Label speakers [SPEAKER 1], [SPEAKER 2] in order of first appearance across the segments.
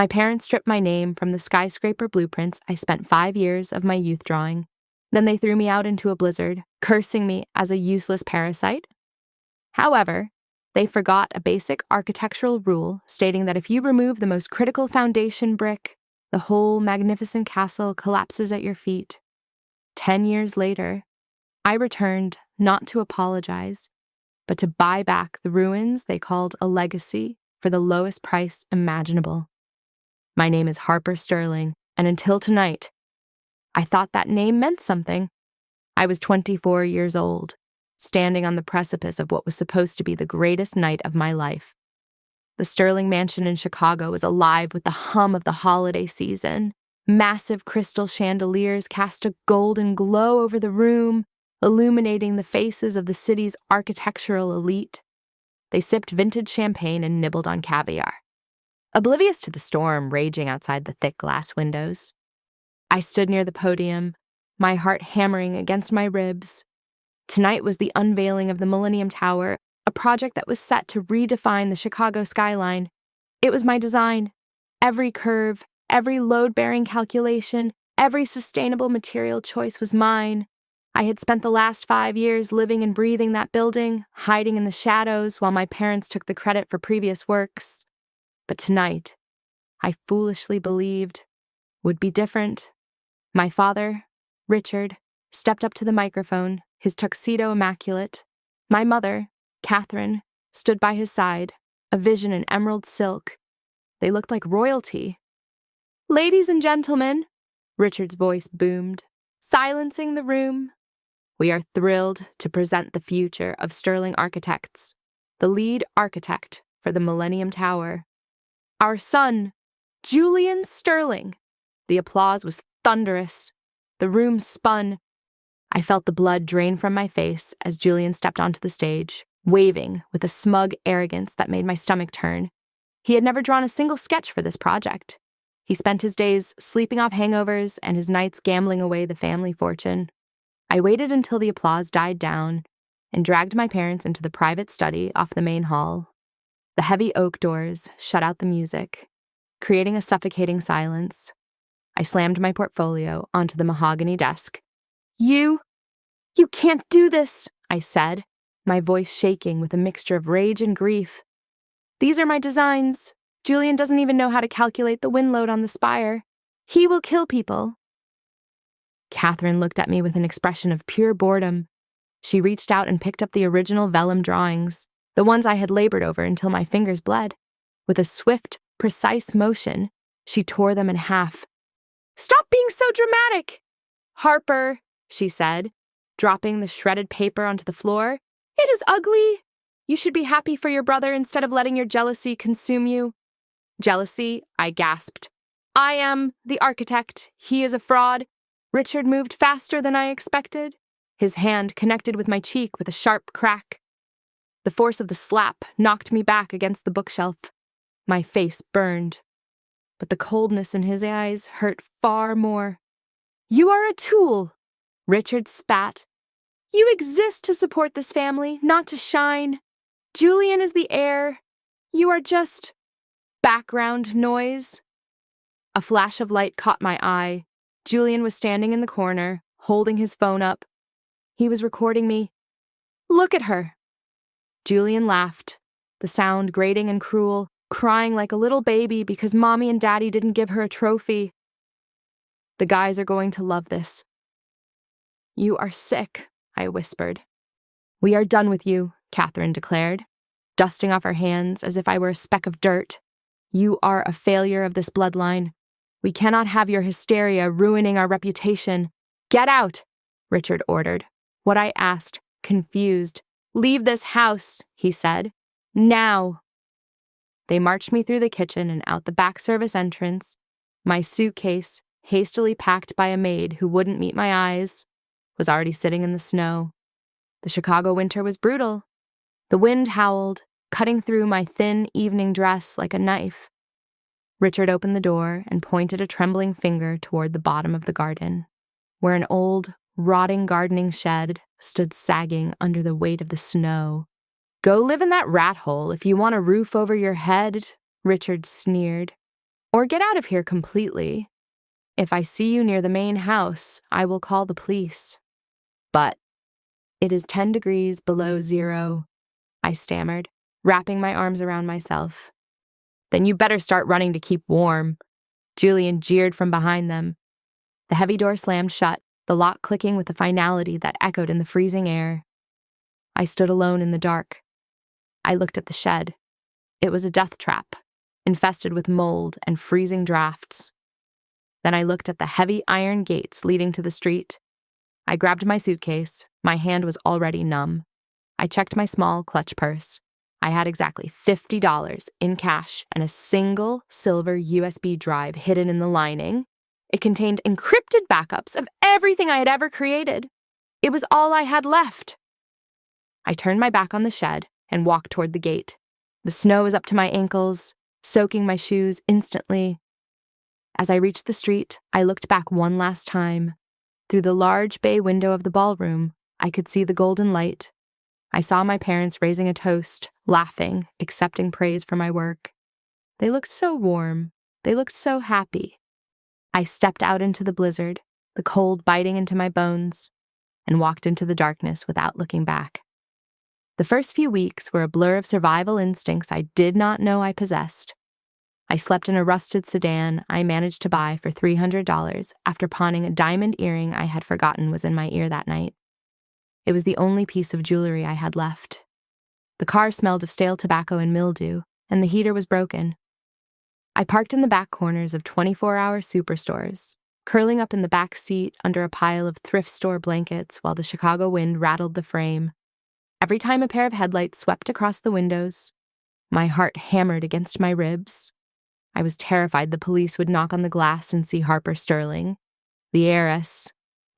[SPEAKER 1] My parents stripped my name from the skyscraper blueprints I spent 5 years of my youth drawing. Then they threw me out into a blizzard, cursing me as a useless parasite. However, they forgot a basic architectural rule stating that if you remove the most critical foundation brick, the whole magnificent castle collapses at your feet. 10 years later, I returned not to apologize, but to buy back the ruins they called a legacy for the lowest price imaginable. My name is Harper Sterling, and until tonight, I thought that name meant something. I was 24 years old, standing on the precipice of what was supposed to be the greatest night of my life. The Sterling Mansion in Chicago was alive with the hum of the holiday season. Massive crystal chandeliers cast a golden glow over the room, illuminating the faces of the city's architectural elite. They sipped vintage champagne and nibbled on caviar, oblivious to the storm raging outside the thick glass windows. I stood near the podium, my heart hammering against my ribs. Tonight was the unveiling of the Millennium Tower, a project that was set to redefine the Chicago skyline. It was my design. Every curve, every load-bearing calculation, every sustainable material choice was mine. I had spent the last 5 years living and breathing that building, hiding in the shadows while my parents took the credit for previous works. But tonight, I foolishly believed, would be different. My father, Richard, stepped up to the microphone, his tuxedo immaculate. My mother, Catherine, stood by his side, a vision in emerald silk. They looked like royalty. "Ladies and gentlemen," Richard's voice boomed, silencing the room. "We are thrilled to present the future of Sterling Architects, the lead architect for the Millennium Tower. Our son, Julian Sterling." The applause was thunderous. The room spun. I felt the blood drain from my face as Julian stepped onto the stage, waving with a smug arrogance that made my stomach turn. He had never drawn a single sketch for this project. He spent his days sleeping off hangovers and his nights gambling away the family fortune. I waited until the applause died down and dragged my parents into the private study off the main hall. The heavy oak doors shut out the music, creating a suffocating silence. I slammed my portfolio onto the mahogany desk. You can't do this," I said, my voice shaking with a mixture of rage and grief. "These are my designs. Julian doesn't even know how to calculate the wind load on the spire. He will kill people." Catherine looked at me with an expression of pure boredom. She reached out and picked up the original vellum drawings, the ones I had labored over until my fingers bled. With a swift, precise motion, she tore them in half. "Stop being so dramatic!" "Harper," she said, dropping the shredded paper onto the floor. "It is ugly. You should be happy for your brother instead of letting your jealousy consume you." "Jealousy?" I gasped. "I am the architect. He is a fraud." Richard moved faster than I expected. His hand connected with my cheek with a sharp crack. The force of the slap knocked me back against the bookshelf. My face burned, but the coldness in his eyes hurt far more. "You are a tool," Richard spat. "You exist to support this family, not to shine. Julian is the heir. You are just background noise." A flash of light caught my eye. Julian was standing in the corner, holding his phone up. He was recording me. "Look at her." Julian laughed, the sound grating and cruel, crying like a little baby because Mommy and Daddy didn't give her a trophy. "The guys are going to love this." "You are sick," I whispered. "We are done with you," Catherine declared, dusting off her hands as if I were a speck of dirt. "You are a failure of this bloodline. We cannot have your hysteria ruining our reputation. Get out," Richard ordered. What I asked, confused. "Leave this house," he said. "Now." They marched me through the kitchen and out the back service entrance. My suitcase, hastily packed by a maid who wouldn't meet my eyes, was already sitting in the snow. The Chicago winter was brutal. The wind howled, cutting through my thin evening dress like a knife. Richard opened the door and pointed a trembling finger toward the bottom of the garden, where an old, rotting gardening shed stood sagging under the weight of the snow. "Go live in that rat hole if you want a roof over your head," Richard sneered. or get out of here completely. If I see you near the main house, I will call the police. But it is 10 degrees below zero, I stammered, wrapping my arms around myself. Then you better start running to keep warm. Julian jeered from behind them. The heavy door slammed shut, the lock clicking with a finality that echoed in the freezing air. I stood alone in the dark. I looked at the shed. It was a death trap, infested with mold and freezing drafts. Then I looked at the heavy iron gates leading to the street. I grabbed my suitcase. My hand was already numb. I checked my small clutch purse. I had exactly $50 in cash and a single silver USB drive hidden in the lining. It contained encrypted backups of everything I had ever created. It was all I had left. I turned my back on the shed and walked toward the gate. The snow was up to my ankles, soaking my shoes instantly. As I reached the street, I looked back one last time. Through the large bay window of the ballroom, I could see the golden light. I saw my parents raising a toast, laughing, accepting praise for my work. They looked so warm. They looked so happy. I stepped out into the blizzard, the cold biting into my bones, and walked into the darkness without looking back. The first few weeks were a blur of survival instincts I did not know I possessed. I slept in a rusted sedan I managed to buy for $300 after pawning a diamond earring I had forgotten was in my ear that night. It was the only piece of jewelry I had left. The car smelled of stale tobacco and mildew, and the heater was broken. I parked in the back corners of 24-hour superstores, curling up in the back seat under a pile of thrift store blankets while the Chicago wind rattled the frame. Every time a pair of headlights swept across the windows, my heart hammered against my ribs. I was terrified the police would knock on the glass and see Harper Sterling, the heiress,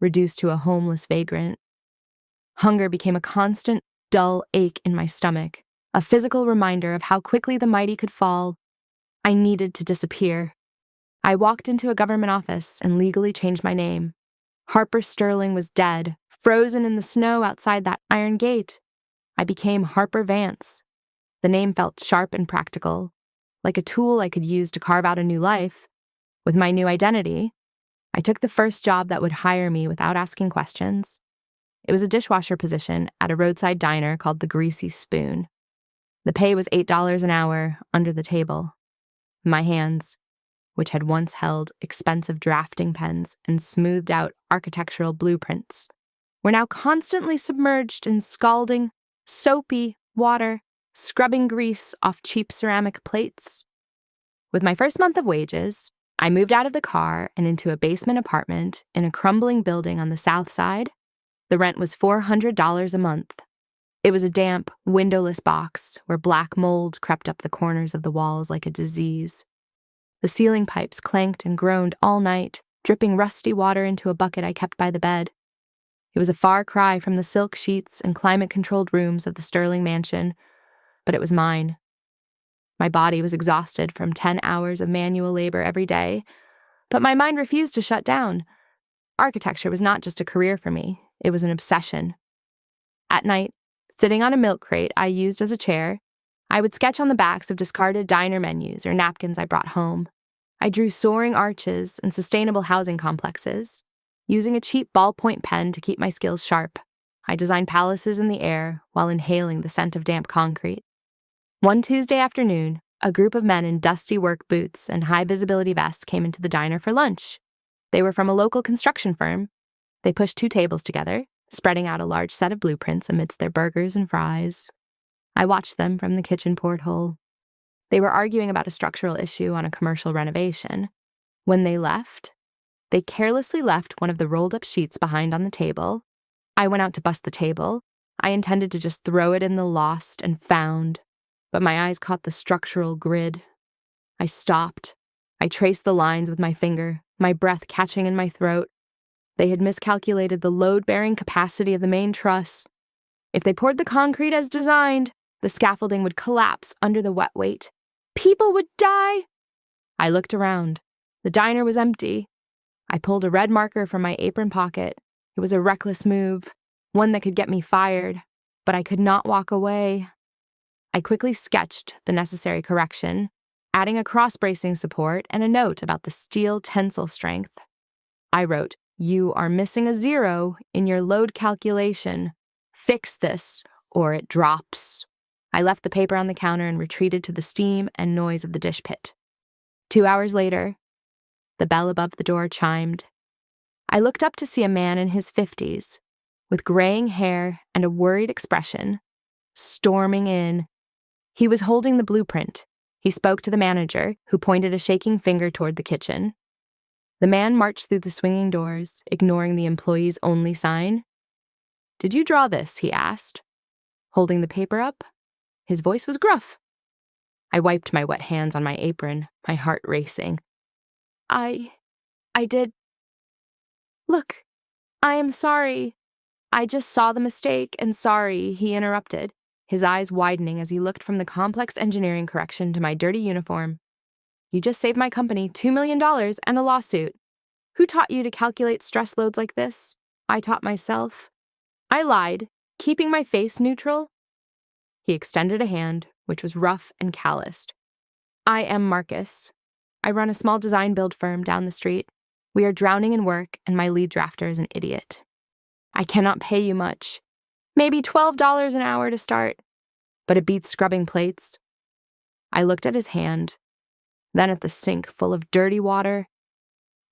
[SPEAKER 1] reduced to a homeless vagrant. Hunger became a constant, dull ache in my stomach, a physical reminder of how quickly the mighty could fall. I needed to disappear. I walked into a government office and legally changed my name. Harper Sterling was dead, frozen in the snow outside that iron gate. I became Harper Vance. The name felt sharp and practical, like a tool I could use to carve out a new life. With my new identity, I took the first job that would hire me without asking questions. It was a dishwasher position at a roadside diner called the Greasy Spoon. The pay was $8 an hour under the table. My hands, which had once held expensive drafting pens and smoothed out architectural blueprints, were now constantly submerged in scalding, soapy water, scrubbing grease off cheap ceramic plates. With my first month of wages, I moved out of the car and into a basement apartment in a crumbling building on the south side. The rent was $400 a month. It was a damp, windowless box where black mold crept up the corners of the walls like a disease. The ceiling pipes clanked and groaned all night, dripping rusty water into a bucket I kept by the bed. It was a far cry from the silk sheets and climate-controlled rooms of the Sterling mansion, but it was mine. My body was exhausted from 10 hours of manual labor every day, but my mind refused to shut down. Architecture was not just a career for me, it was an obsession. At night, sitting on a milk crate I used as a chair, I would sketch on the backs of discarded diner menus or napkins I brought home. I drew soaring arches and sustainable housing complexes. Using a cheap ballpoint pen to keep my skills sharp, I designed palaces in the air while inhaling the scent of damp concrete. One Tuesday afternoon, a group of men in dusty work boots and high-visibility vests came into the diner for lunch. They were from a local construction firm. They pushed 2 tables together, spreading out a large set of blueprints amidst their burgers and fries. I watched them from the kitchen porthole. They were arguing about a structural issue on a commercial renovation. When they left, they carelessly left one of the rolled-up sheets behind on the table. I went out to bust the table. I intended to just throw it in the lost and found, but my eyes caught the structural grid. I stopped. I traced the lines with my finger, my breath catching in my throat. They had miscalculated the load-bearing capacity of the main truss. If they poured the concrete as designed, the scaffolding would collapse under the wet weight. People would die! I looked around. The diner was empty. I pulled a red marker from my apron pocket. It was a reckless move, one that could get me fired, but I could not walk away. I quickly sketched the necessary correction. adding a cross-bracing support and a note about the steel tensile strength. I wrote, "You are missing a 0 in your load calculation. Fix this, or it drops." I left the paper on the counter and retreated to the steam and noise of the dish pit. 2 hours later, the bell above the door chimed. I looked up to see a man in his 50s, with graying hair and a worried expression, storming in. He was holding the blueprint. He spoke to the manager, who pointed a shaking finger toward the kitchen. The man marched through the swinging doors, ignoring the employees only sign. "Did you draw this?" he asked, holding the paper up. His voice was gruff. I wiped my wet hands on my apron, my heart racing. I did. Look, I am sorry. I just saw the mistake and sorry," he interrupted, his eyes widening as he looked from the complex engineering correction to my dirty uniform. "You just saved my company $2 million and a lawsuit. Who taught you to calculate stress loads like this?" I taught myself. I lied, keeping my face neutral. He extended a hand, which was rough and calloused. "I am Marcus. I run a small design build firm down the street. We are drowning in work, and my lead drafter is an idiot. I cannot pay you much. Maybe $12 an hour to start, but it beats scrubbing plates." I looked at his hand, then at the sink full of dirty water.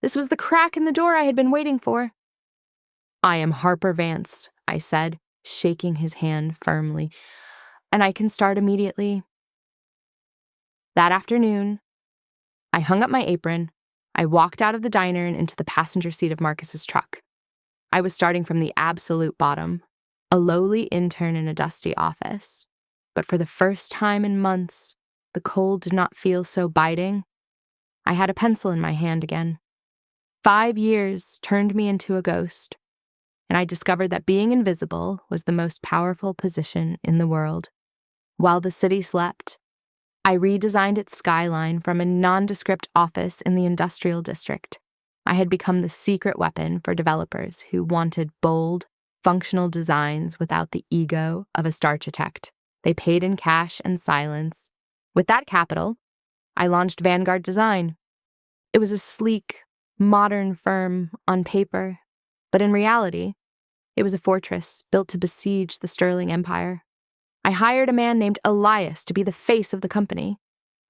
[SPEAKER 1] This was the crack in the door I had been waiting for. "I am Harper Vance," I said, shaking his hand firmly, "and I can start immediately." That afternoon, I hung up my apron. I walked out of the diner and into the passenger seat of Marcus's truck. I was starting from the absolute bottom, a lowly intern in a dusty office. But for the first time in months, the cold did not feel so biting. I had a pencil in my hand again. 5 years turned me into a ghost, and I discovered that being invisible was the most powerful position in the world. While the city slept, I redesigned its skyline from a nondescript office in the industrial district. I had become the secret weapon for developers who wanted bold, functional designs without the ego of a starchitect. They paid in cash and silence. With that capital, I launched Vanguard Design. It was a sleek, modern firm on paper, but in reality, it was a fortress built to besiege the Sterling Empire. I hired a man named Elias to be the face of the company.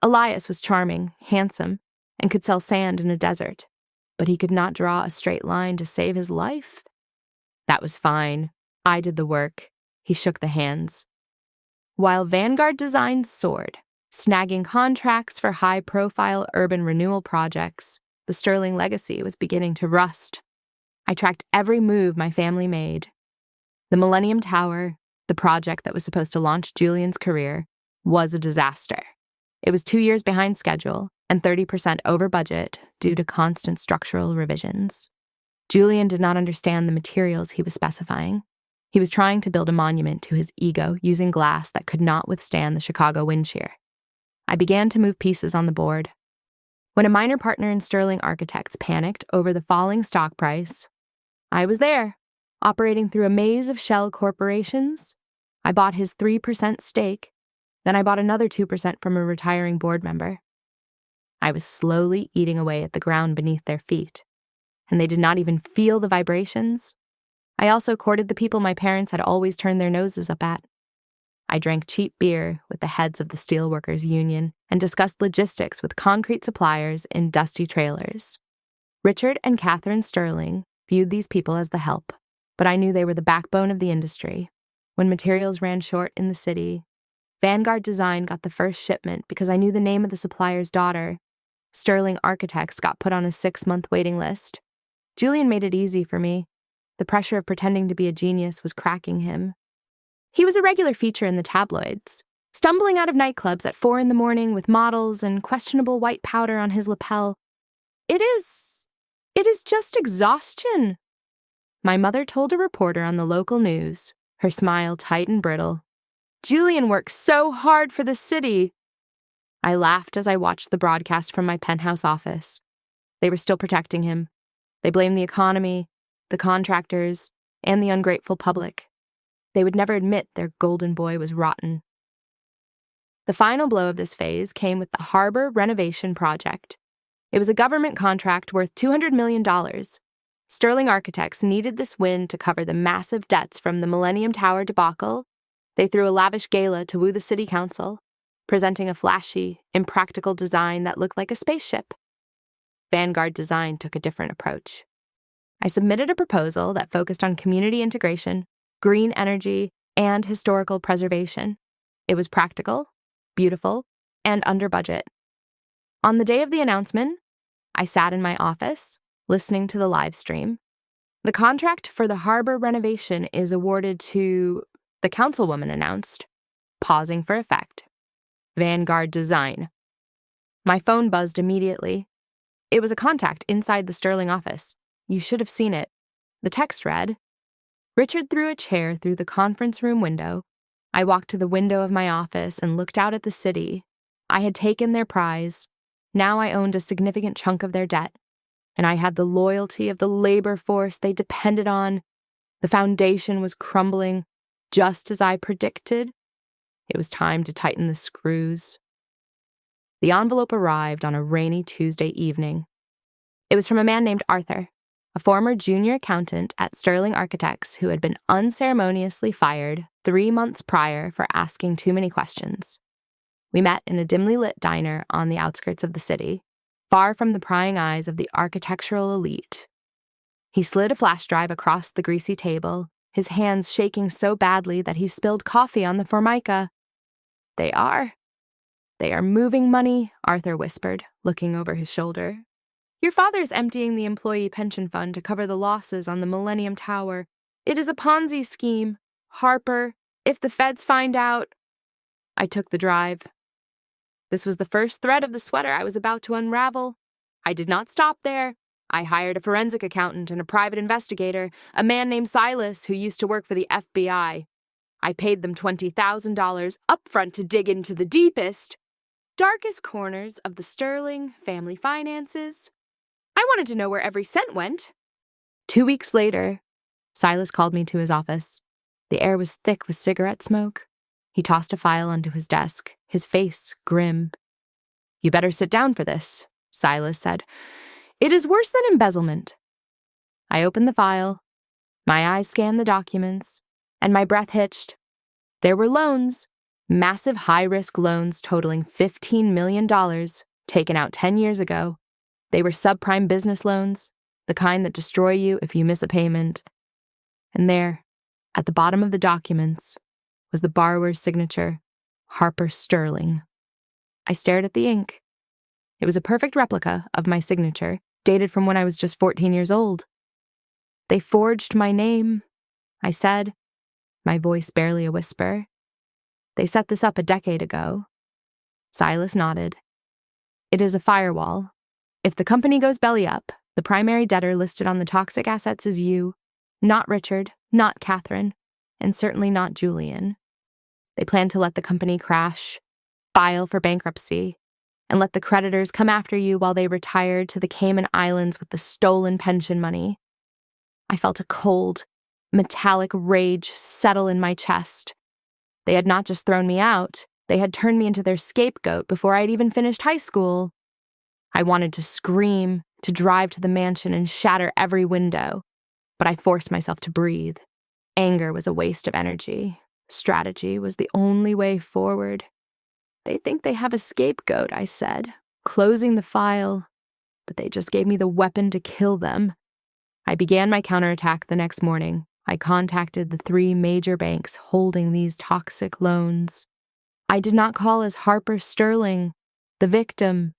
[SPEAKER 1] Elias was charming, handsome, and could sell sand in a desert, but he could not draw a straight line to save his life. That was fine. I did the work. He shook the hands. While Vanguard Design soared, snagging contracts for high-profile urban renewal projects, the Sterling legacy was beginning to rust. I tracked every move my family made. The Millennium Tower, the project that was supposed to launch Julian's career, was a disaster. It was 2 years behind schedule and 30% over budget due to constant structural revisions. Julian did not understand the materials he was specifying. He was trying to build a monument to his ego using glass that could not withstand the Chicago wind shear. I began to move pieces on the board. When a minor partner in Sterling Architects panicked over the falling stock price, I was there, operating through a maze of shell corporations. I bought his 3% stake, then I bought another 2% from a retiring board member. I was slowly eating away at the ground beneath their feet, and they did not even feel the vibrations. I also courted the people my parents had always turned their noses up at. I drank cheap beer with the heads of the Steelworkers Union and discussed logistics with concrete suppliers in dusty trailers. Richard and Catherine Sterling viewed these people as the help, but I knew they were the backbone of the industry. When materials ran short in the city, Vanguard Design got the first shipment because I knew the name of the supplier's daughter. Sterling Architects got put on a 6-month waiting list. Julian made it easy for me. The pressure of pretending to be a genius was cracking him. He was a regular feature in the tabloids, stumbling out of nightclubs at 4 a.m. with models and questionable white powder on his lapel. It is just exhaustion," my mother told a reporter on the local news, her smile tight and brittle. "Julian works so hard for the city." I laughed as I watched the broadcast from my penthouse office. They were still protecting him. They blamed the economy, the contractors, and the ungrateful public. They would never admit their golden boy was rotten. The final blow of this phase came with the harbor renovation project. It was a government contract worth $200 million. Sterling Architects needed this win to cover the massive debts from the Millennium Tower debacle. They threw a lavish gala to woo the city council, presenting a flashy, impractical design that looked like a spaceship. Vanguard Design took a different approach. I submitted a proposal that focused on community integration, green energy, and historical preservation. It was practical, beautiful, and under budget. On the day of the announcement, I sat in my office, listening to the live stream. The contract for the harbor renovation is awarded to, the councilwoman announced, pausing for effect, Vanguard Design. My phone buzzed immediately. It was a contact inside the Sterling office. You should have seen it. The text read, Richard threw a chair through the conference room window. I walked to the window of my office and looked out at the city. I had taken their prize. Now I owned a significant chunk of their debt, and I had the loyalty of the labor force they depended on. The foundation was crumbling, just as I predicted. It was time to tighten the screws. The envelope arrived on a rainy Tuesday evening. It was from a man named Arthur, a former junior accountant at Sterling Architects who had been unceremoniously fired 3 months prior for asking too many questions. We met in a dimly lit diner on the outskirts of the city, far from the prying eyes of the architectural elite. He slid a flash drive across the greasy table, his hands shaking so badly that he spilled coffee on the formica. They are moving money, Arthur whispered, looking over his shoulder. Your father's emptying the employee pension fund to cover the losses on the Millennium Tower. It is a Ponzi scheme. Harper, if the feds find out. I took the drive. This was the first thread of the sweater I was about to unravel. I did not stop there. I hired a forensic accountant and a private investigator, a man named Silas who used to work for the FBI. I paid them $20,000 upfront to dig into the deepest, darkest corners of the Sterling family finances. I wanted to know where every cent went. 2 weeks later, Silas called me to his office. The air was thick with cigarette smoke. He tossed a file onto his desk, his face grim. You better sit down for this, Silas said. It is worse than embezzlement. I opened the file. My eyes scanned the documents, and my breath hitched. There were loans, massive high-risk loans totaling $15 million, taken out 10 years ago. They were subprime business loans, the kind that destroy you if you miss a payment. And there, at the bottom of the documents, was the borrower's signature, Harper Sterling. I stared at the ink. It was a perfect replica of my signature, dated from when I was just 14 years old. They forged my name, I said, my voice barely a whisper. They set this up a decade ago. Silas nodded. It is a firewall. If the company goes belly up, the primary debtor listed on the toxic assets is you, not Richard, not Catherine, and certainly not Julian. They plan to let the company crash, file for bankruptcy, and let the creditors come after you while they retired to the Cayman Islands with the stolen pension money. I felt a cold, metallic rage settle in my chest. They had not just thrown me out, they had turned me into their scapegoat before I'd even finished high school. I wanted to scream, to drive to the mansion and shatter every window, but I forced myself to breathe. Anger was a waste of energy. Strategy was the only way forward. They think they have a scapegoat, I said, closing the file, but they just gave me the weapon to kill them. I began my counterattack the next morning. I contacted the 3 major banks holding these toxic loans. I did not call as Harper Sterling, the victim.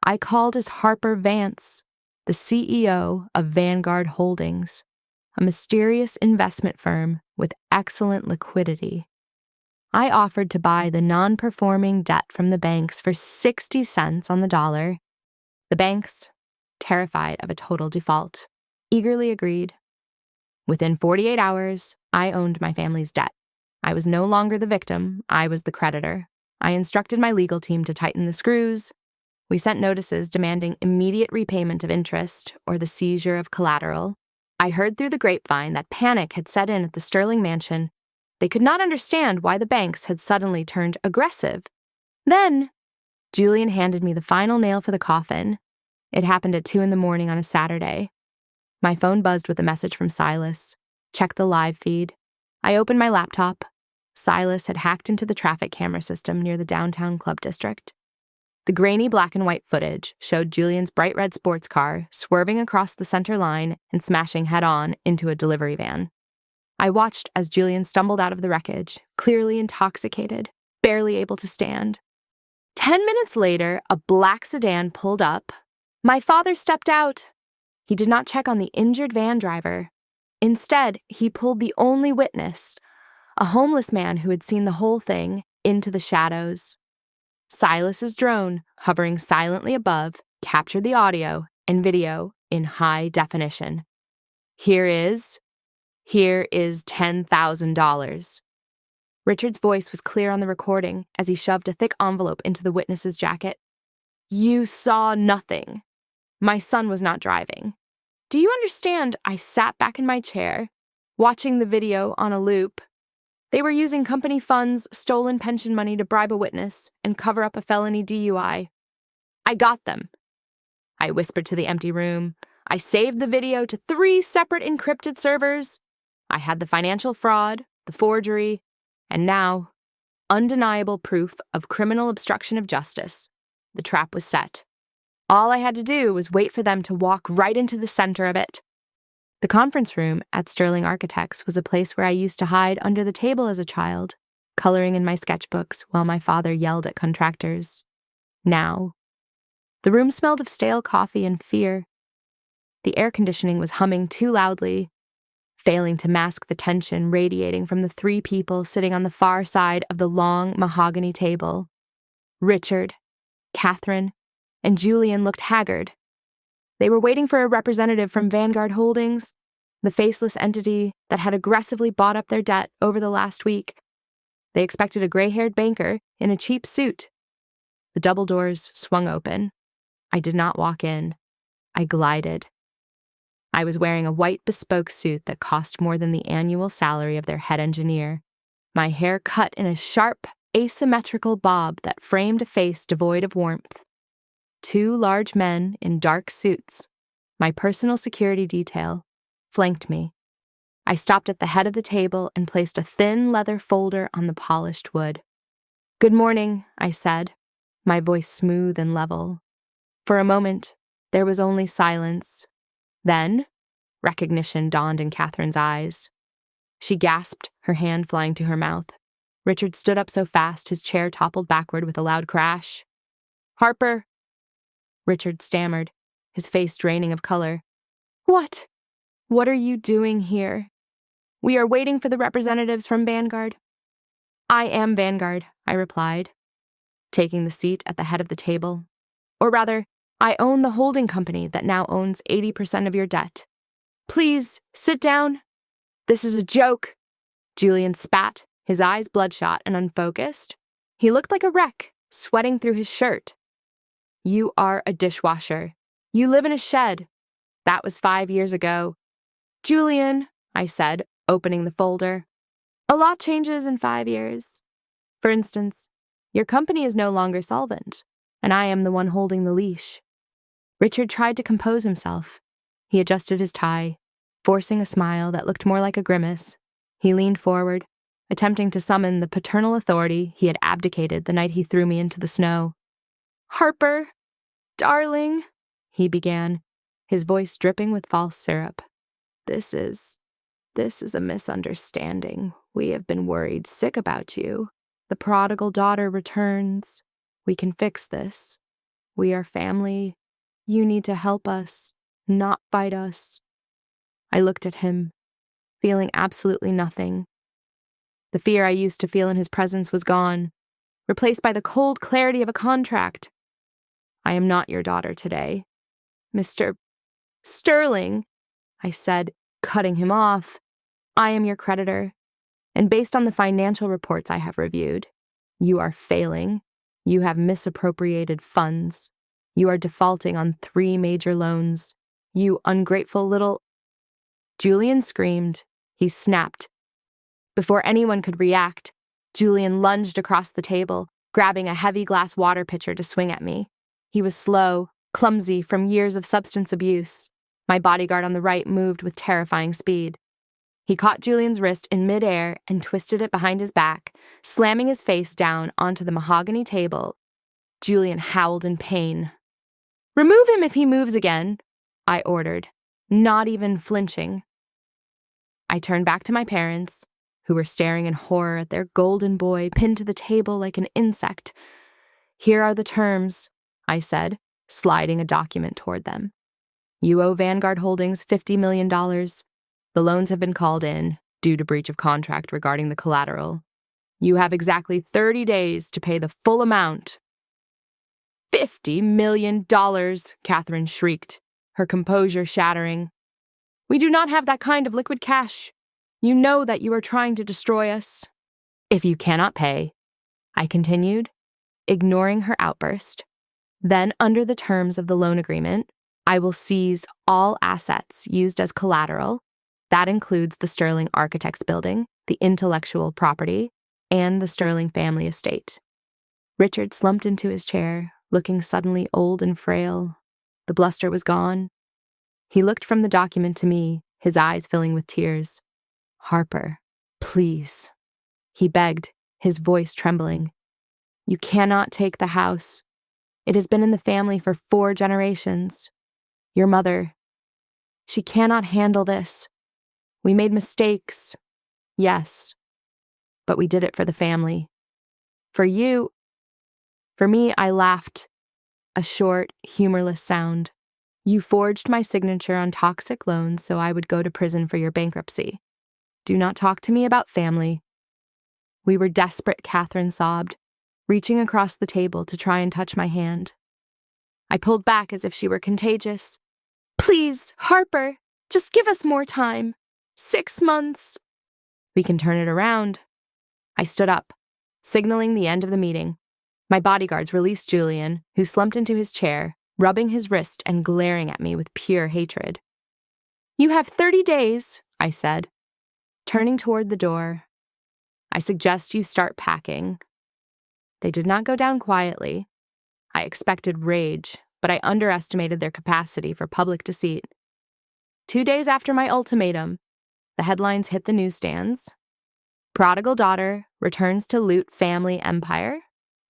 [SPEAKER 1] I called as Harper Vance, the CEO of Vanguard Holdings, a mysterious investment firm with excellent liquidity. I offered to buy the non-performing debt from the banks for 60 cents on the dollar. The banks, terrified of a total default, eagerly agreed. Within 48 hours, I owned my family's debt. I was no longer the victim, I was the creditor. I instructed my legal team to tighten the screws. We sent notices demanding immediate repayment of interest or the seizure of collateral. I heard through the grapevine that panic had set in at the Sterling mansion. They could not understand why the banks had suddenly turned aggressive Then, Julian handed me the final nail for the coffin. It happened at 2 a.m. on a Saturday. My phone buzzed with a message from Silas. Check the live feed. I opened my laptop. Silas had hacked into the traffic camera system near the downtown club district. The grainy black and white footage showed Julian's bright red sports car swerving across the center line and smashing head-on into a delivery van. I watched as Julian stumbled out of the wreckage, clearly intoxicated, barely able to stand. 10 minutes later, a black sedan pulled up. My father stepped out. He did not check on the injured van driver. Instead, he pulled the only witness, a homeless man who had seen the whole thing, into the shadows. Silas's drone, hovering silently above, captured the audio and video in high definition. Here is $10,000. Richard's voice was clear on the recording as he shoved a thick envelope into the witness's jacket. You saw nothing. My son was not driving. Do you understand? I sat back in my chair, watching the video on a loop. They were using company funds, stolen pension money to bribe a witness and cover up a felony DUI. I got them. I whispered to the empty room. I saved the video to 3 separate encrypted servers. I had the financial fraud, the forgery, and now, undeniable proof of criminal obstruction of justice. The trap was set. All I had to do was wait for them to walk right into the center of it. The conference room at Sterling Architects was a place where I used to hide under the table as a child, coloring in my sketchbooks while my father yelled at contractors. Now, the room smelled of stale coffee and fear. The air conditioning was humming too loudly, failing to mask the tension radiating from the 3 people sitting on the far side of the long mahogany table. Richard, Catherine, and Julian looked haggard. They were waiting for a representative from Vanguard Holdings, the faceless entity that had aggressively bought up their debt over the last week. They expected a gray-haired banker in a cheap suit. The double doors swung open. I did not walk in. I glided. I was wearing a white bespoke suit that cost more than the annual salary of their head engineer, my hair cut in a sharp, asymmetrical bob that framed a face devoid of warmth. 2 large men in dark suits, my personal security detail, flanked me. I stopped at the head of the table and placed a thin leather folder on the polished wood. Good morning, I said, my voice smooth and level. For a moment, there was only silence. Then, recognition dawned in Catherine's eyes. She gasped, her hand flying to her mouth. Richard stood up so fast his chair toppled backward with a loud crash. Harper! Richard stammered, his face draining of color. What? What are you doing here? We are waiting for the representatives from Vanguard. I am Vanguard, I replied, taking the seat at the head of the table. Or rather, I own the holding company that now owns 80% of your debt. Please, sit down. This is a joke. Julian spat, his eyes bloodshot and unfocused. He looked like a wreck, sweating through his shirt. You are a dishwasher. You live in a shed. That was 5 years ago. Julian, I said, opening the folder. A lot changes in 5 years. For instance, your company is no longer solvent, and I am the one holding the leash. Richard tried to compose himself. He adjusted his tie, forcing a smile that looked more like a grimace. He leaned forward, attempting to summon the paternal authority he had abdicated the night he threw me into the snow. Harper, darling, he began, his voice dripping with false syrup. This is a misunderstanding. We have been worried sick about you. The prodigal daughter returns. We can fix this. We are family. You need to help us, not fight us. I looked at him, feeling absolutely nothing. The fear I used to feel in his presence was gone, replaced by the cold clarity of a contract. I am not your daughter today. Mr. Sterling, I said, cutting him off. I am your creditor, and based on the financial reports I have reviewed, you are failing. You have misappropriated funds. You are defaulting on 3 major loans. You ungrateful little... Julian screamed. He snapped. Before anyone could react, Julian lunged across the table, grabbing a heavy glass water pitcher to swing at me. He was slow, clumsy from years of substance abuse. My bodyguard on the right moved with terrifying speed. He caught Julian's wrist in midair and twisted it behind his back, slamming his face down onto the mahogany table. Julian howled in pain. "Remove him if he moves again," I ordered, not even flinching. I turned back to my parents, who were staring in horror at their golden boy pinned to the table like an insect. "Here are the terms," I said, sliding a document toward them. "You owe Vanguard Holdings $50 million. The loans have been called in, due to breach of contract regarding the collateral. You have exactly 30 days to pay the full amount." $50 million, Catherine shrieked, her composure shattering. "We do not have that kind of liquid cash. You know that you are trying to destroy us." "If you cannot pay," I continued, ignoring her outburst, "then under the terms of the loan agreement, I will seize all assets used as collateral. That includes the Sterling Architects Building, the intellectual property, and the Sterling family estate." Richard slumped into his chair, looking suddenly old and frail. The bluster was gone. He looked from the document to me, his eyes filling with tears. "Harper, please," he begged, his voice trembling. "You cannot take the house. It has been in the family for 4 generations. Your mother, she cannot handle this. We made mistakes, yes, but we did it for the family. For you." For me, I laughed, a short, humorless sound. "You forged my signature on toxic loans so I would go to prison for your bankruptcy. Do not talk to me about family." "We were desperate," Catherine sobbed, reaching across the table to try and touch my hand. I pulled back as if she were contagious. "Please, Harper, just give us more time. 6 months. We can turn it around." I stood up, signaling the end of the meeting. My bodyguards released Julian, who slumped into his chair, rubbing his wrist and glaring at me with pure hatred. "You have 30 days, I said, turning toward the door. "I suggest you start packing." They did not go down quietly. I expected rage, but I underestimated their capacity for public deceit. 2 days after my ultimatum, the headlines hit the newsstands. "Prodigal daughter returns to loot family empire."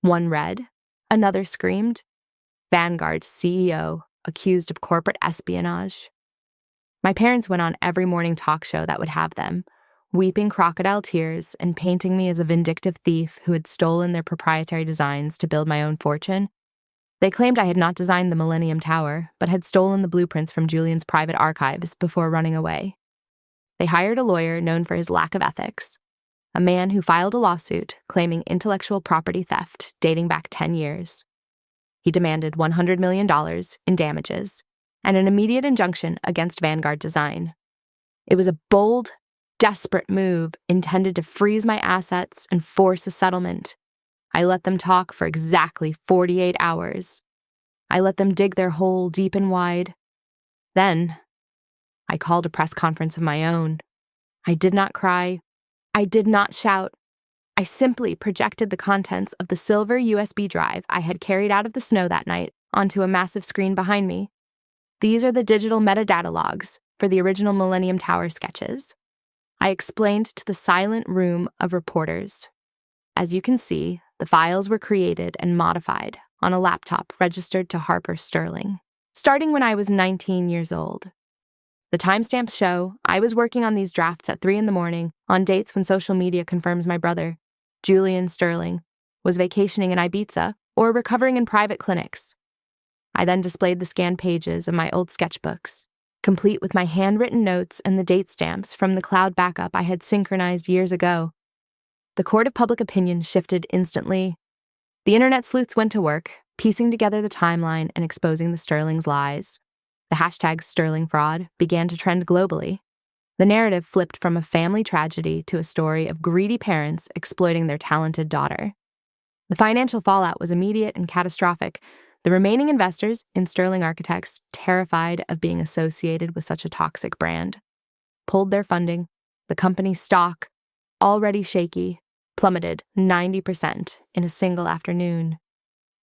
[SPEAKER 1] One read, another screamed, "Vanguard CEO accused of corporate espionage." My parents went on every morning talk show that would have them, weeping crocodile tears and painting me as a vindictive thief who had stolen their proprietary designs to build my own fortune. They claimed I had not designed the Millennium Tower, but had stolen the blueprints from Julian's private archives before running away. They hired a lawyer known for his lack of ethics, a man who filed a lawsuit claiming intellectual property theft dating back 10 years. He demanded $100 million in damages and an immediate injunction against Vanguard Design. It was a bold, desperate move intended to freeze my assets and force a settlement. I let them talk for exactly 48 hours. I let them dig their hole deep and wide. Then, I called a press conference of my own. I did not cry. I did not shout. I simply projected the contents of the silver USB drive I had carried out of the snow that night onto a massive screen behind me. These are the digital metadata logs for the original Millennium Tower sketches. I explained to the silent room of reporters. As you can see, the files were created and modified on a laptop registered to Harper Sterling, starting when I was 19 years old. The timestamps show I was working on these drafts at 3 a.m. on dates when social media confirms my brother, Julian Sterling, was vacationing in Ibiza or recovering in private clinics. I then displayed the scanned pages of my old sketchbooks, complete with my handwritten notes and the date stamps from the cloud backup I had synchronized years ago. The court of public opinion shifted instantly. The internet sleuths went to work, piecing together the timeline and exposing the Sterling's lies. The hashtag Sterling fraud began to trend globally. The narrative flipped from a family tragedy to a story of greedy parents exploiting their talented daughter. The financial fallout was immediate and catastrophic. The remaining investors in Sterling Architects, terrified of being associated with such a toxic brand, pulled their funding. The company's stock, already shaky, plummeted 90% in a single afternoon.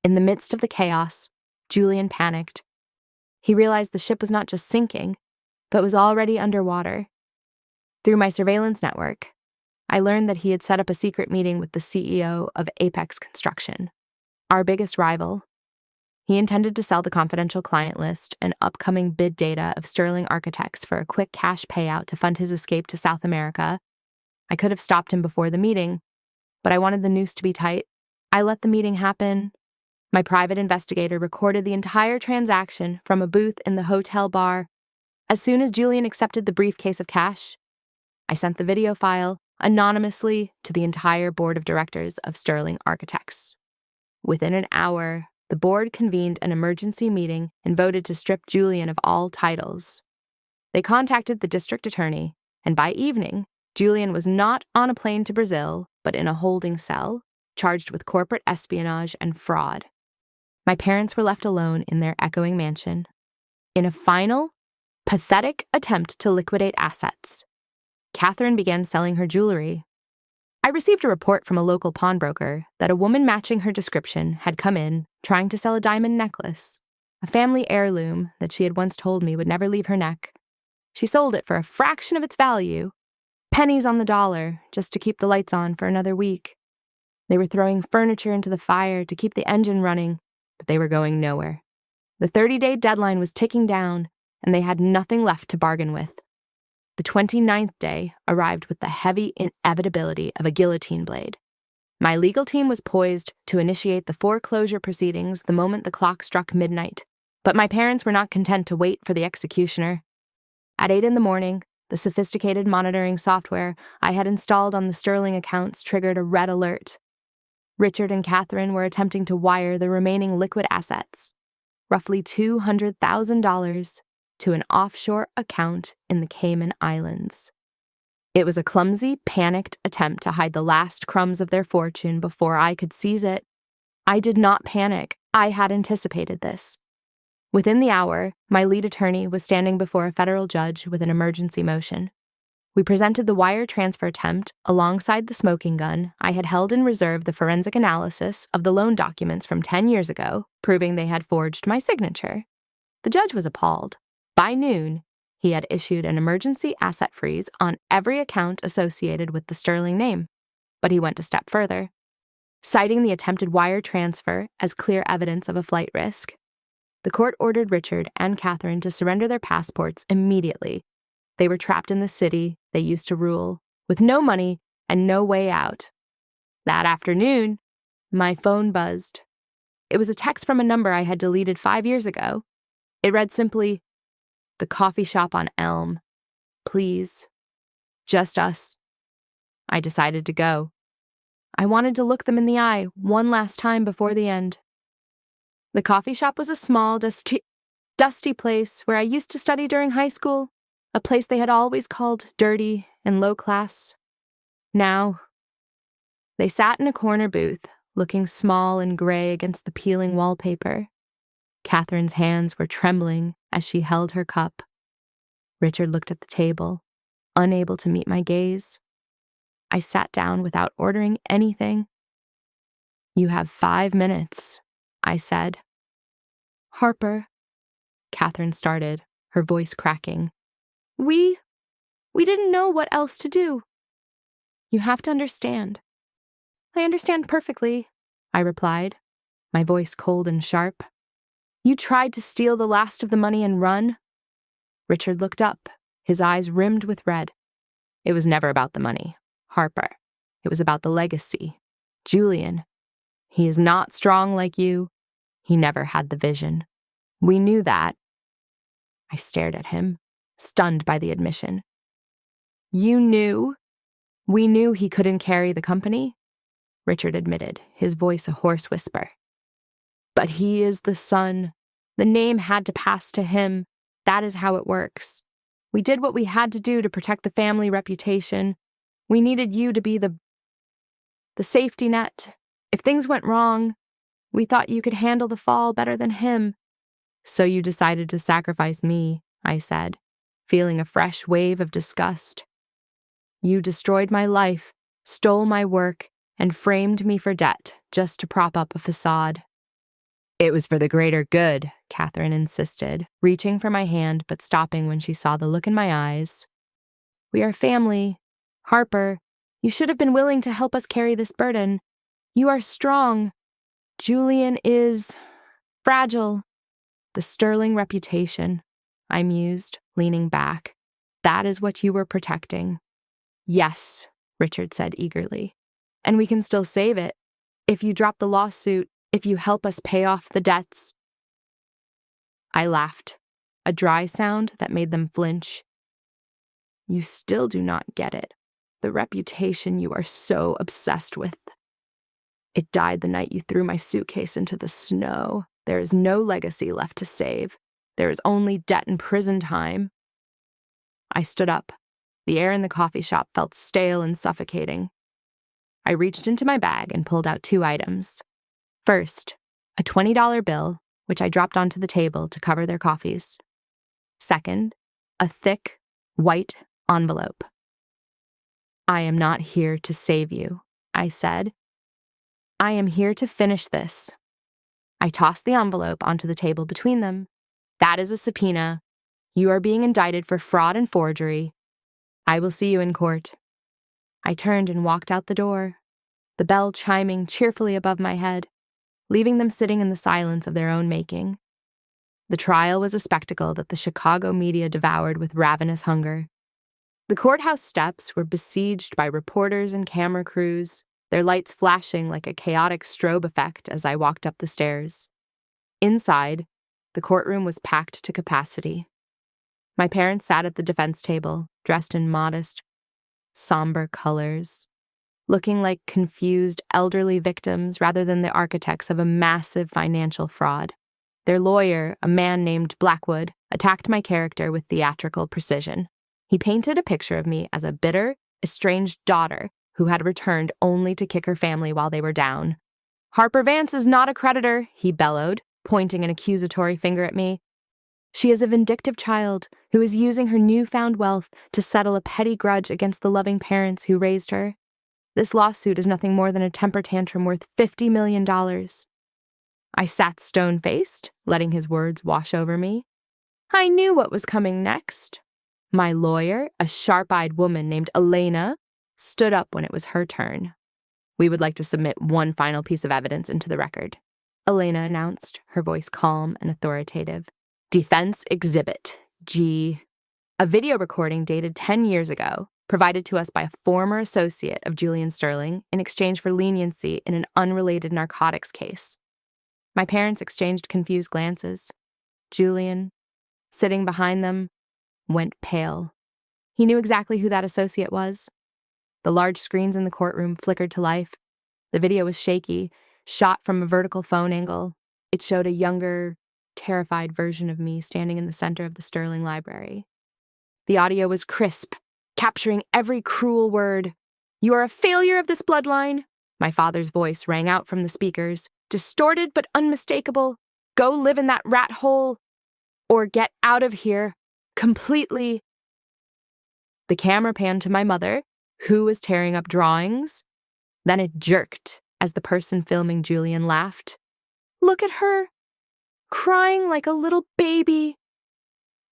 [SPEAKER 1] In the midst of the chaos, Julian panicked. He realized the ship was not just sinking, but was already underwater. Through my surveillance network, I learned that he had set up a secret meeting with the CEO of Apex Construction, our biggest rival. He intended to sell the confidential client list and upcoming bid data of Sterling Architects for a quick cash payout to fund his escape to South America. I could have stopped him before the meeting, but I wanted the noose to be tight. I let the meeting happen. My private investigator recorded the entire transaction from a booth in the hotel bar. As soon as Julian accepted the briefcase of cash, I sent the video file anonymously to the entire board of directors of Sterling Architects. Within an hour, the board convened an emergency meeting and voted to strip Julian of all titles. They contacted the district attorney, and by evening, Julian was not on a plane to Brazil, but in a holding cell, charged with corporate espionage and fraud. My parents were left alone in their echoing mansion. In a final, pathetic attempt to liquidate assets, Catherine began selling her jewelry. I received a report from a local pawnbroker that a woman matching her description had come in trying to sell a diamond necklace, a family heirloom that she had once told me would never leave her neck. She sold it for a fraction of its value, pennies on the dollar, just to keep the lights on for another week. They were throwing furniture into the fire to keep the engine running, but they were going nowhere. The 30-day deadline was ticking down, and they had nothing left to bargain with. The 29th day arrived with the heavy inevitability of a guillotine blade. My legal team was poised to initiate the foreclosure proceedings the moment the clock struck midnight, but my parents were not content to wait for the executioner. At 8 a.m, the sophisticated monitoring software I had installed on the Sterling accounts triggered a red alert. Richard and Catherine were attempting to wire the remaining liquid assets, roughly $200,000, to an offshore account in the Cayman Islands. It was a clumsy, panicked attempt to hide the last crumbs of their fortune before I could seize it. I did not panic. I had anticipated this. Within the hour, my lead attorney was standing before a federal judge with an emergency motion. We presented the wire transfer attempt alongside the smoking gun I had held in reserve the forensic analysis of the loan documents from 10 years ago, proving they had forged my signature. The judge was appalled. By noon, he had issued an emergency asset freeze on every account associated with the Sterling name. But he went a step further. Citing the attempted wire transfer as clear evidence of a flight risk, the court ordered Richard and Catherine to surrender their passports immediately. They were trapped in the city they used to rule, with no money and no way out. That afternoon, my phone buzzed. It was a text from a number I had deleted 5 years ago. It read simply, "The coffee shop on Elm. Please. Just us." I decided to go. I wanted to look them in the eye one last time before the end. The coffee shop was a small, dusty place where I used to study during high school, a place they had always called dirty and low class. Now, they sat in a corner booth, looking small and gray against the peeling wallpaper. Catherine's hands were trembling as she held her cup. Richard looked at the table, unable to meet my gaze. I sat down without ordering anything. "You have 5 minutes," I said. "Harper," Catherine started, her voice cracking. We didn't know what else to do." "You have to understand." "I understand perfectly," I replied, my voice cold and sharp. "You tried to steal the last of the money and run." Richard looked up, his eyes rimmed with red. "It was never about the money, Harper. It was about the legacy. Julian. He is not strong like you. He never had the vision. We knew that." I stared at him, stunned by the admission. "You knew? We knew he couldn't carry the company," Richard admitted, his voice a hoarse whisper. "But he is the son. The name had to pass to him. That is how it works. We did what we had to do to protect the family reputation. We needed you to be the safety net. If things went wrong, we thought you could handle the fall better than him. So you decided to sacrifice me," I said, feeling a fresh wave of disgust. "You destroyed my life, stole my work, and framed me for debt just to prop up a facade. It was for the greater good, Catherine insisted, reaching for my hand but stopping when she saw the look in my eyes. We are family. Harper, you should have been willing to help us carry this burden. You are strong. Julian is fragile. The sterling reputation, I mused, leaning back. That is what you were protecting. Yes, Richard said eagerly. And we can still save it. If you drop the lawsuit, if you help us pay off the debts. I laughed, a dry sound that made them flinch. You still do not get it. The reputation you are so obsessed with. It died the night you threw my suitcase into the snow. There is no legacy left to save. There is only debt and prison time. I stood up. The air in the coffee shop felt stale and suffocating. I reached into my bag and pulled out 2 items. First, a $20 bill, which I dropped onto the table to cover their coffees. Second, a thick, white envelope. I am not here to save you, I said. I am here to finish this. I tossed the envelope onto the table between them. That is a subpoena. You are being indicted for fraud and forgery. I will see you in court. I turned and walked out the door, the bell chiming cheerfully above my head, leaving them sitting in the silence of their own making. The trial was a spectacle that the Chicago media devoured with ravenous hunger. The courthouse steps were besieged by reporters and camera crews, their lights flashing like a chaotic strobe effect as I walked up the stairs. Inside, the courtroom was packed to capacity. My parents sat at the defense table, dressed in modest, somber colors, looking like confused elderly victims rather than the architects of a massive financial fraud. Their lawyer, a man named Blackwood, attacked my character with theatrical precision. He painted a picture of me as a bitter, estranged daughter who had returned only to kick her family while they were down. Harper Vance is not a creditor, he bellowed, pointing an accusatory finger at me. She is a vindictive child who is using her newfound wealth to settle a petty grudge against the loving parents who raised her. This lawsuit is nothing more than a temper tantrum worth $50 million. I sat stone-faced, letting his words wash over me. I knew what was coming next. My lawyer, a sharp-eyed woman named Elena, stood up when it was her turn. We would like to submit one final piece of evidence into the record, Elena announced, her voice calm and authoritative. Defense Exhibit G. A video recording dated 10 years ago, provided to us by a former associate of Julian Sterling in exchange for leniency in an unrelated narcotics case. My parents exchanged confused glances. Julian, sitting behind them, went pale. He knew exactly who that associate was. The large screens in the courtroom flickered to life. The video was shaky, shot from a vertical phone angle. It showed a younger, terrified version of me standing in the center of the Sterling Library. The audio was crisp, capturing every cruel word. You are a failure of this bloodline. My father's voice rang out from the speakers, distorted but unmistakable. Go live in that rat hole, or get out of here, completely. The camera panned to my mother, who was tearing up drawings. Then it jerked as the person filming Julian laughed. Look at her, crying like a little baby.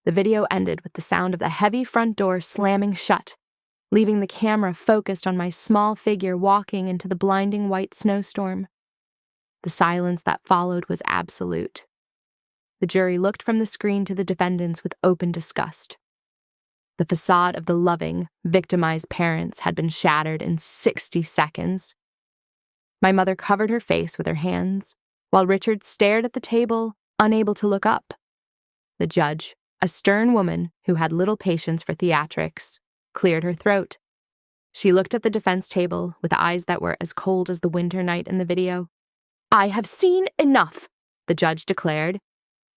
[SPEAKER 1] The video ended with the sound of the heavy front door slamming shut, leaving the camera focused on my small figure walking into the blinding white snowstorm. The silence that followed was absolute. The jury looked from the screen to the defendants with open disgust. The facade of the loving, victimized parents had been shattered in 60 seconds. My mother covered her face with her hands, while Richard stared at the table, unable to look up. The judge, a stern woman who had little patience for theatrics, cleared her throat. She looked at the defense table with eyes that were as cold as the winter night in the video. I have seen enough, the judge declared.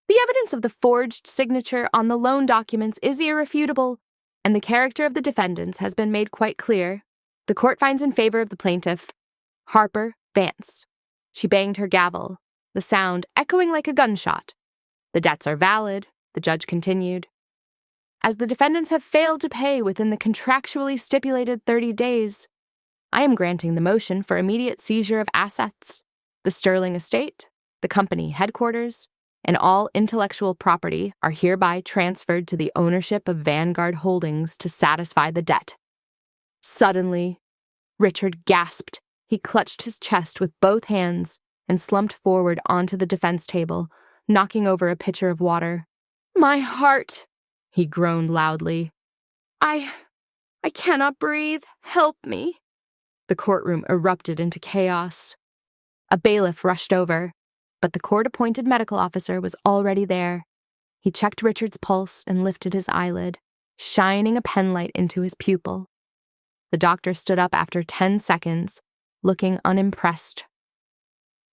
[SPEAKER 1] The evidence of the forged signature on the loan documents is irrefutable, and the character of the defendants has been made quite clear. The court finds in favor of the plaintiff, Harper Vance. She banged her gavel, the sound echoing like a gunshot. The debts are valid, the judge continued. As the defendants have failed to pay within the contractually stipulated 30 days, I am granting the motion for immediate seizure of assets, the Sterling estate, the company headquarters, and all intellectual property are hereby transferred to the ownership of Vanguard Holdings to satisfy the debt. Suddenly, Richard gasped. He clutched his chest with both hands and slumped forward onto the defense table, knocking over a pitcher of water. "My heart!" he groaned loudly. I cannot breathe. Help me." The courtroom erupted into chaos. A bailiff rushed over, but the court-appointed medical officer was already there. He checked Richard's pulse and lifted his eyelid, shining a penlight into his pupil. The doctor stood up after 10 seconds, looking unimpressed.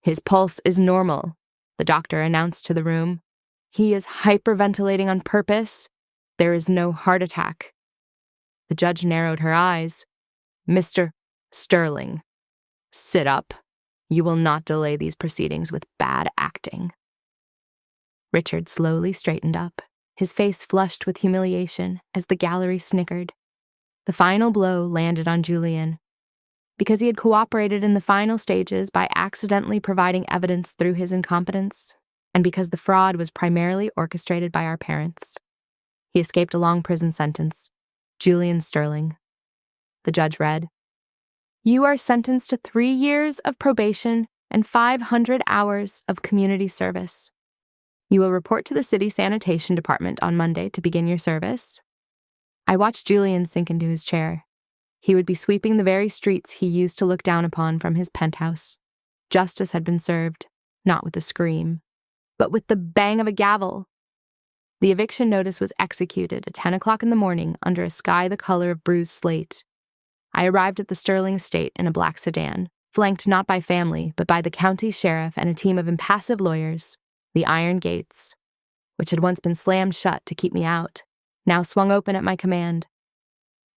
[SPEAKER 1] "His pulse is normal," the doctor announced to the room. "He is hyperventilating on purpose. There is no heart attack." The judge narrowed her eyes. "Mr. Sterling, sit up. You will not delay these proceedings with bad acting." Richard slowly straightened up, his face flushed with humiliation as the gallery snickered. The final blow landed on Julian. Because he had cooperated in the final stages by accidentally providing evidence through his incompetence, and because the fraud was primarily orchestrated by our parents. He escaped a long prison sentence. Julian Sterling. The judge read, "You are sentenced to 3 years of probation and 500 hours of community service. You will report to the city sanitation department on Monday to begin your service." I watched Julian sink into his chair. He would be sweeping the very streets he used to look down upon from his penthouse. Justice had been served, not with a scream, but with the bang of a gavel. The eviction notice was executed at 10 o'clock in the morning under a sky the color of bruised slate. I arrived at the Sterling estate in a black sedan, flanked not by family, but by the county sheriff and a team of impassive lawyers. The iron gates, which had once been slammed shut to keep me out, now swung open at my command.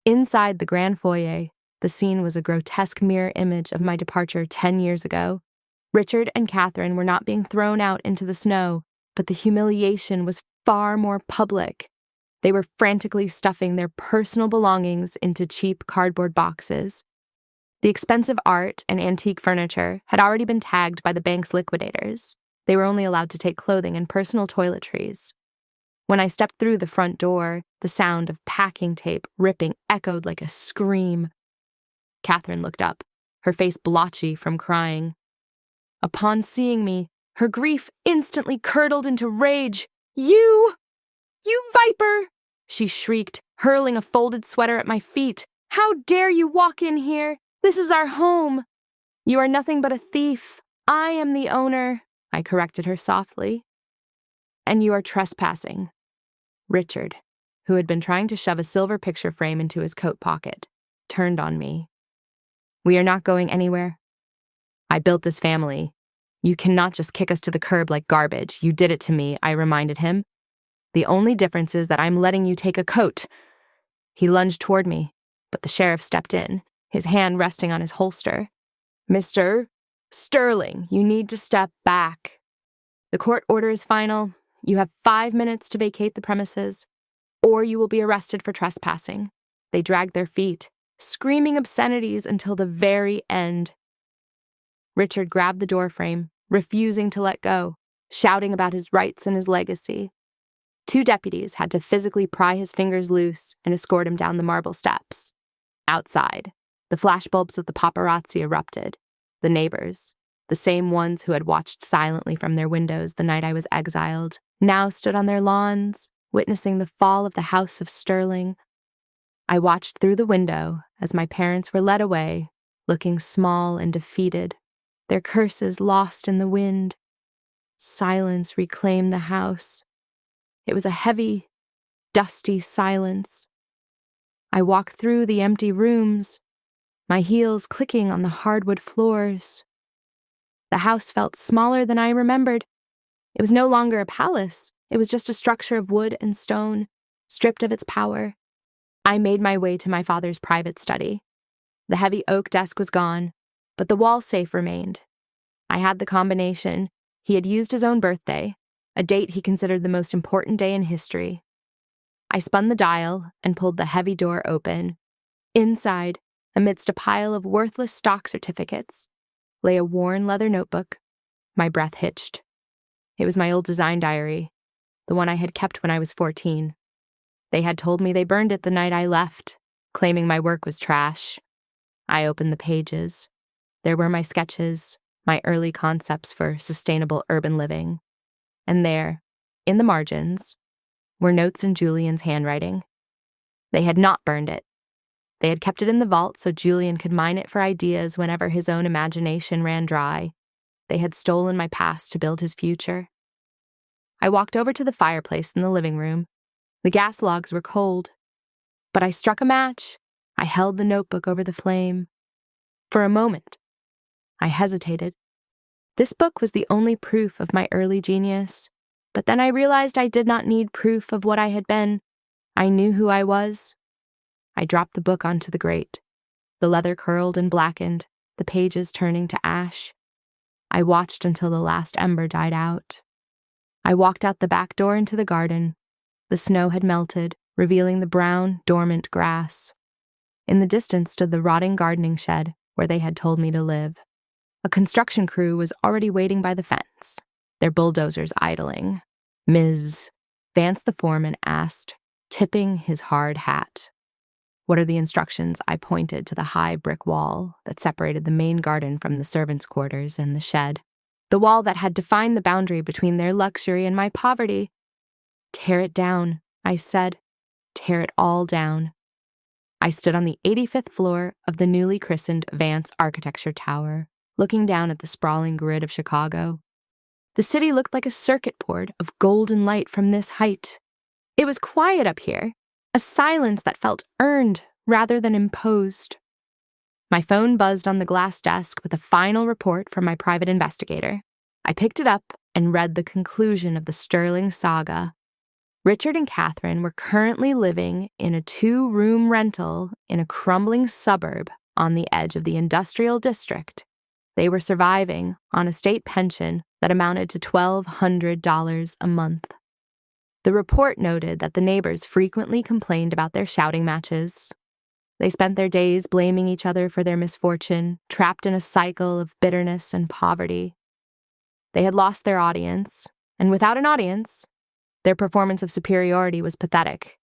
[SPEAKER 1] Inside the grand foyer, the scene was a grotesque mirror image of my departure 10 years ago. Richard and Catherine were not being thrown out into the snow, but the humiliation was far more public. They were frantically stuffing their personal belongings into cheap cardboard boxes. The expensive art and antique furniture had already been tagged by the bank's liquidators. They were only allowed to take clothing and personal toiletries. When I stepped through the front door, the sound of packing tape ripping echoed like a scream. Catherine looked up, her face blotchy from crying. Upon seeing me, her grief instantly curdled into rage. You viper!" she shrieked, hurling a folded sweater at my feet. "How dare you walk in here? This is our home." "You are nothing but a thief. I am the owner," I corrected her softly. "And you are trespassing." Richard, who had been trying to shove a silver picture frame into his coat pocket, turned on me. "We are not going anywhere. I built this family. You cannot just kick us to the curb like garbage. You did it to me," I reminded him. "The only difference is that I'm letting you take a coat." He lunged toward me, but the sheriff stepped in, his hand resting on his holster. "Mr. Sterling, you need to step back. The court order is final. You have 5 minutes to vacate the premises, or you will be arrested for trespassing." They dragged their feet, screaming obscenities until the very end. Richard grabbed the doorframe, refusing to let go, shouting about his rights and his legacy. 2 deputies had to physically pry his fingers loose and escort him down the marble steps. Outside, the flashbulbs of the paparazzi erupted. The neighbors, the same ones who had watched silently from their windows the night I was exiled, now stood on their lawns, witnessing the fall of the House of Sterling. I watched through the window as my parents were led away, looking small and defeated, their curses lost in the wind. Silence reclaimed the house. It was a heavy, dusty silence. I walked through the empty rooms, my heels clicking on the hardwood floors. The house felt smaller than I remembered. It was no longer a palace. It was just a structure of wood and stone, stripped of its power. I made my way to my father's private study. The heavy oak desk was gone, but the wall safe remained. I had the combination. He had used his own birthday, a date he considered the most important day in history. I spun the dial and pulled the heavy door open. Inside, Amidst a pile of worthless stock certificates lay a worn leather notebook. My breath hitched. It was my old design diary, the one I had kept when I was 14. They had told me they burned it the night I left, claiming my work was trash. I opened the pages. There were my sketches, my early concepts for sustainable urban living. And there, in the margins, were notes in Julian's handwriting. They had not burned it. They had kept it in the vault so Julian could mine it for ideas whenever his own imagination ran dry. They had stolen my past to build his future. I walked over to the fireplace in the living room. The gas logs were cold. But I struck a match. I held the notebook over the flame. For a moment, I hesitated. This book was the only proof of my early genius. But then I realized I did not need proof of what I had been. I knew who I was. I dropped the book onto the grate. The leather curled and blackened, the pages turning to ash. I watched until the last ember died out. I walked out the back door into the garden. The snow had melted, revealing the brown, dormant grass. In the distance stood the rotting gardening shed where they had told me to live. A construction crew was already waiting by the fence, their bulldozers idling. "Ms." Vance the foreman asked, tipping his hard hat. "What are the instructions?" I pointed to the high brick wall that separated the main garden from the servants' quarters and the shed. The wall that had defined the boundary between their luxury and my poverty. "Tear it down," I said. "Tear it all down." I stood on the 85th floor of the newly christened Vance Architecture Tower, looking down at the sprawling grid of Chicago. The city looked like a circuit board of golden light from this height. It was quiet up here, a silence that felt earned rather than imposed. My phone buzzed on the glass desk with a final report from my private investigator. I picked it up and read the conclusion of the Sterling saga. Richard and Catherine were currently living in a 2-room rental in a crumbling suburb on the edge of the industrial district. They were surviving on a state pension that amounted to $1,200 a month. The report noted that the neighbors frequently complained about their shouting matches. They spent their days blaming each other for their misfortune, trapped in a cycle of bitterness and poverty. They had lost their audience, and without an audience, their performance of superiority was pathetic.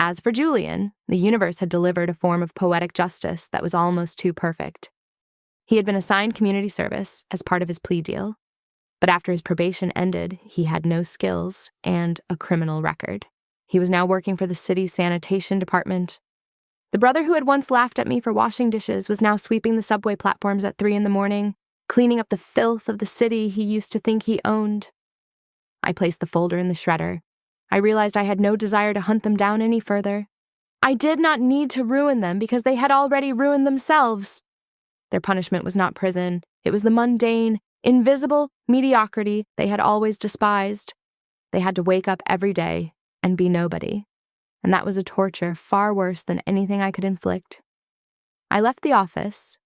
[SPEAKER 1] As for Julian, the universe had delivered a form of poetic justice that was almost too perfect. He had been assigned community service as part of his plea deal, but after his probation ended, he had no skills and a criminal record. He was now working for the city's sanitation department. The brother who had once laughed at me for washing dishes was now sweeping the subway platforms at 3 a.m, cleaning up the filth of the city he used to think he owned. I placed the folder in the shredder. I realized I had no desire to hunt them down any further. I did not need to ruin them because they had already ruined themselves. Their punishment was not prison. It was the mundane, invisible mediocrity they had always despised. They had to wake up every day and be nobody. And that was a torture far worse than anything I could inflict. I left the office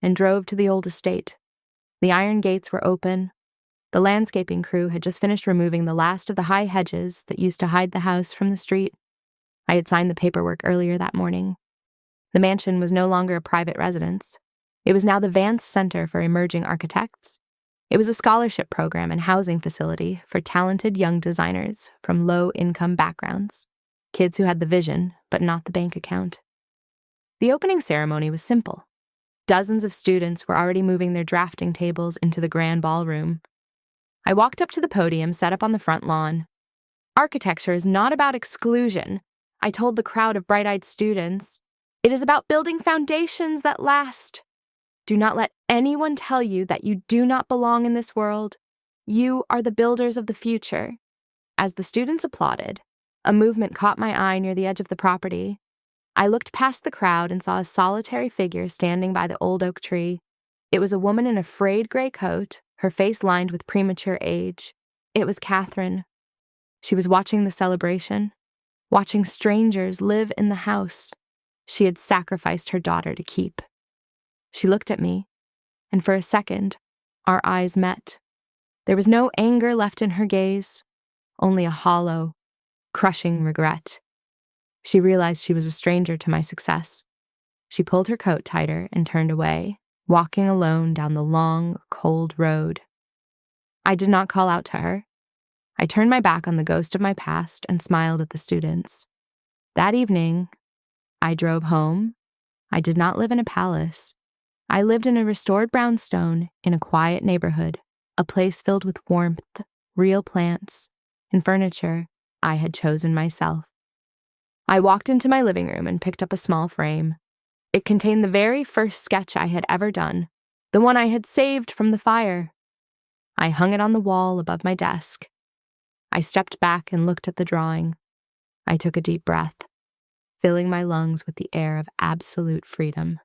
[SPEAKER 1] and drove to the old estate. The iron gates were open. The landscaping crew had just finished removing the last of the high hedges that used to hide the house from the street. I had signed the paperwork earlier that morning. The mansion was no longer a private residence. It was now the Vance Center for Emerging Architects. It was a scholarship program and housing facility for talented young designers from low-income backgrounds, kids who had the vision but not the bank account. The opening ceremony was simple. Dozens of students were already moving their drafting tables into the grand ballroom. I walked up to the podium set up on the front lawn. Architecture is not about exclusion, I told the crowd of bright-eyed students. It is about building foundations that last. Do not let anyone tell you that you do not belong in this world. You are the builders of the future. As the students applauded, a movement caught my eye near the edge of the property. I looked past the crowd and saw a solitary figure standing by the old oak tree. It was a woman in a frayed gray coat, her face lined with premature age. It was Catherine. She was watching the celebration, watching strangers live in the house she had sacrificed her daughter to keep. She looked at me, and for a second, our eyes met. There was no anger left in her gaze, only a hollow, crushing regret. She realized she was a stranger to my success. She pulled her coat tighter and turned away, walking alone down the long, cold road. I did not call out to her. I turned my back on the ghost of my past and smiled at the students. That evening, I drove home. I did not live in a palace. I lived in a restored brownstone in a quiet neighborhood, a place filled with warmth, real plants, and furniture I had chosen myself. I walked into my living room and picked up a small frame. It contained the very first sketch I had ever done, the one I had saved from the fire. I hung it on the wall above my desk. I stepped back and looked at the drawing. I took a deep breath, filling my lungs with the air of absolute freedom.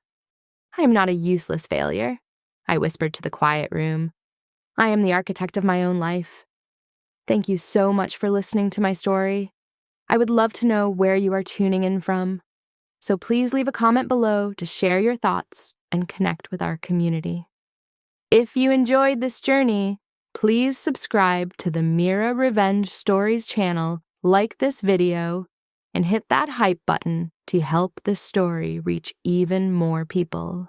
[SPEAKER 1] I am not a useless failure, I whispered to the quiet room. I am the architect of my own life. Thank you so much for listening to my story. I would love to know where you are tuning in from, so please leave a comment below to share your thoughts and connect with our community. If you enjoyed this journey, please subscribe to the Mira Revenge Stories channel, like this video, and hit that hype button to help this story reach even more people.